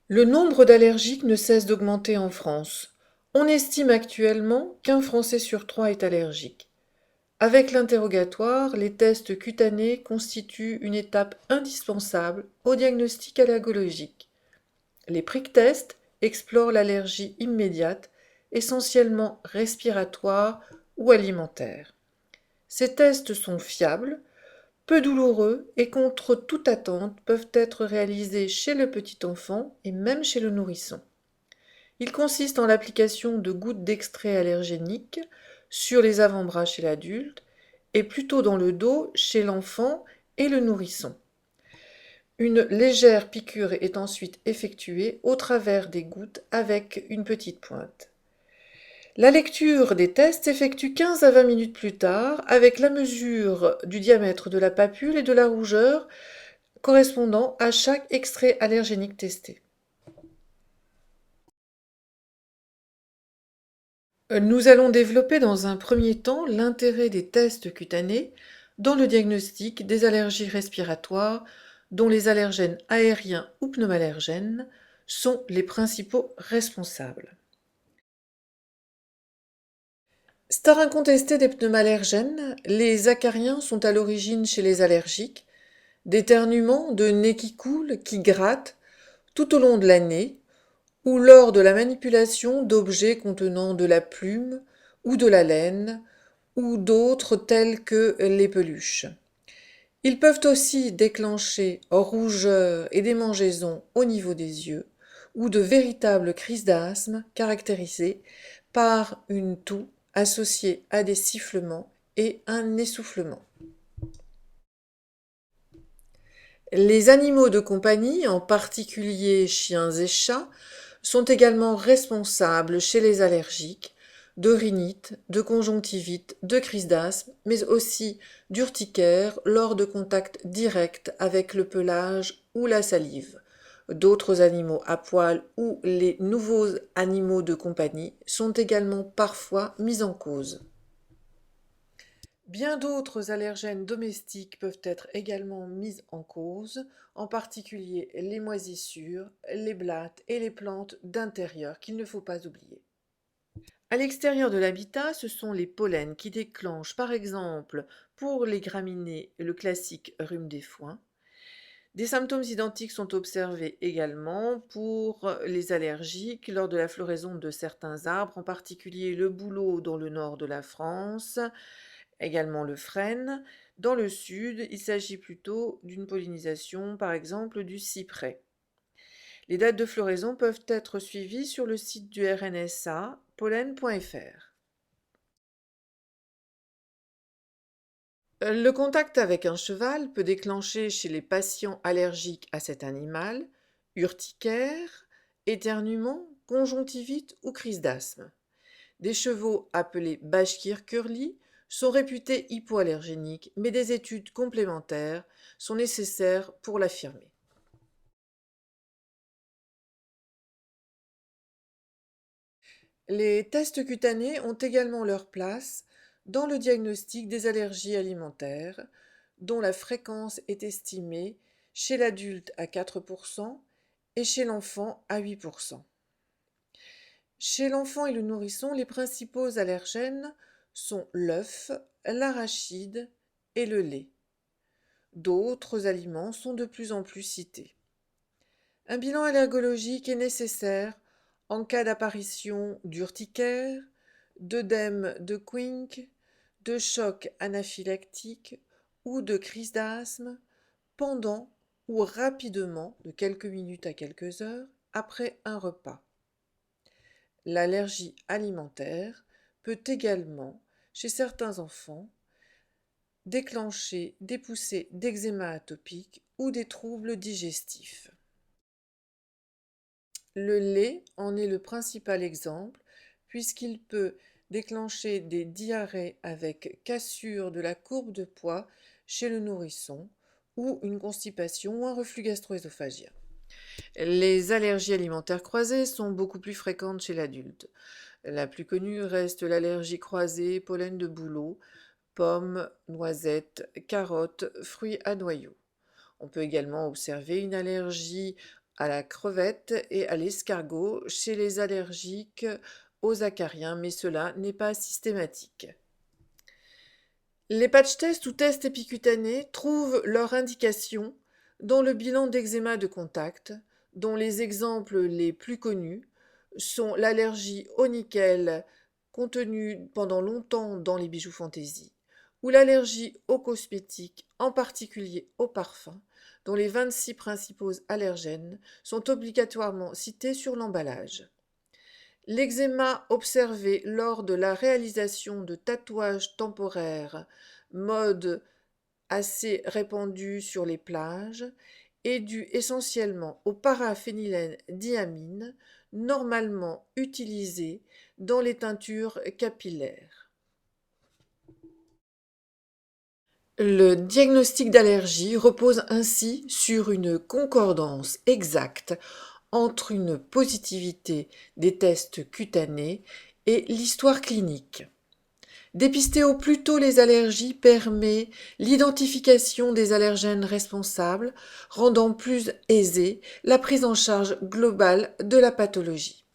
Le nombre d'allergiques ne cesse d'augmenter en France. On estime actuellement qu'un Français sur trois est allergique. Avec l'interrogatoire, les tests cutanés constituent une étape indispensable au diagnostic allergologique. Les prick tests explorent l'allergie immédiate, essentiellement respiratoire ou alimentaire. Ces tests sont fiables, peu douloureux et contre toute attente peuvent être réalisés chez le petit enfant et même chez le nourrisson. Il consiste en l'application de gouttes d'extrait allergénique sur les avant-bras chez l'adulte et plutôt dans le dos chez l'enfant et le nourrisson. Une légère piqûre est ensuite effectuée au travers des gouttes avec une petite pointe. La lecture des tests s'effectue 15 à 20 minutes plus tard avec la mesure du diamètre de la papule et de la rougeur correspondant à chaque extrait allergénique testé. Nous allons développer dans un premier temps l'intérêt des tests cutanés dans le diagnostic des allergies respiratoires dont les allergènes aériens ou pneumallergènes sont les principaux responsables. Star incontesté des pneumallergènes, les acariens sont à l'origine chez les allergiques, d'éternuements, de nez qui coule, qui grattent tout au long de l'année ou lors de la manipulation d'objets contenant de la plume ou de la laine ou d'autres tels que les peluches. Ils peuvent aussi déclencher rougeur et démangeaisons au niveau des yeux ou de véritables crises d'asthme caractérisées par une toux associée à des sifflements et un essoufflement. Les animaux de compagnie, en particulier chiens et chats, sont également responsables chez les allergiques de rhinite, de conjonctivite, de crise d'asthme, mais aussi d'urticaire lors de contacts directs avec le pelage ou la salive. D'autres animaux à poil ou les nouveaux animaux de compagnie sont également parfois mis en cause. Bien d'autres allergènes domestiques peuvent être également mis en cause, en particulier les moisissures, les blattes et les plantes d'intérieur qu'il ne faut pas oublier. À l'extérieur de l'habitat, ce sont les pollens qui déclenchent par exemple pour les graminées le classique rhume des foins. Des symptômes identiques sont observés également pour les allergiques lors de la floraison de certains arbres, en particulier le bouleau dans le nord de la France, également le frêne. Dans le sud, il s'agit plutôt d'une pollinisation, par exemple, du cyprès. Les dates de floraison peuvent être suivies sur le site du RNSA, pollen.fr. Le contact avec un cheval peut déclencher chez les patients allergiques à cet animal urticaire, éternuement, conjonctivite ou crise d'asthme. Des chevaux appelés Bashkir Curly sont réputés hypoallergéniques, mais des études complémentaires sont nécessaires pour l'affirmer. Les tests cutanés ont également leur place dans le diagnostic des allergies alimentaires, dont la fréquence est estimée chez l'adulte à 4% et chez l'enfant à 8%. Chez l'enfant et le nourrisson, les principaux allergènes sont l'œuf, l'arachide et le lait. D'autres aliments sont de plus en plus cités. Un bilan allergologique est nécessaire en cas d'apparition d'urticaire, d'œdème de Quincke, de choc anaphylactique ou de crise d'asthme pendant ou rapidement, de quelques minutes à quelques heures, après un repas. L'allergie alimentaire peut également, chez certains enfants, déclencher des poussées d'eczéma atopique ou des troubles digestifs. Le lait en est le principal exemple puisqu'il peut déclencher des diarrhées avec cassure de la courbe de poids chez le nourrisson ou une constipation ou un reflux gastro-œsophagien. Les allergies alimentaires croisées sont beaucoup plus fréquentes chez l'adulte. La plus connue reste l'allergie croisée pollen de bouleau, pommes, noisettes, carottes, fruits à noyaux. On peut également observer une allergie à la crevette et à l'escargot chez les allergiques aux acariens, mais cela n'est pas systématique. Les patch tests ou tests épicutanés trouvent leur indication dans le bilan d'eczéma de contact, dont les exemples les plus connus sont l'allergie au nickel contenue pendant longtemps dans les bijoux fantaisie, ou l'allergie aux cosmétiques, en particulier aux parfums, dont les 26 principaux allergènes sont obligatoirement cités sur l'emballage. L'eczéma observé lors de la réalisation de tatouages temporaires, mode assez répandu sur les plages, est dû essentiellement au paraphénylenediamine, normalement utilisé dans les teintures capillaires. Le diagnostic d'allergie repose ainsi sur une concordance exacte entre une positivité des tests cutanés et l'histoire clinique. Dépister au plus tôt les allergies permet l'identification des allergènes responsables, rendant plus aisée la prise en charge globale de la pathologie.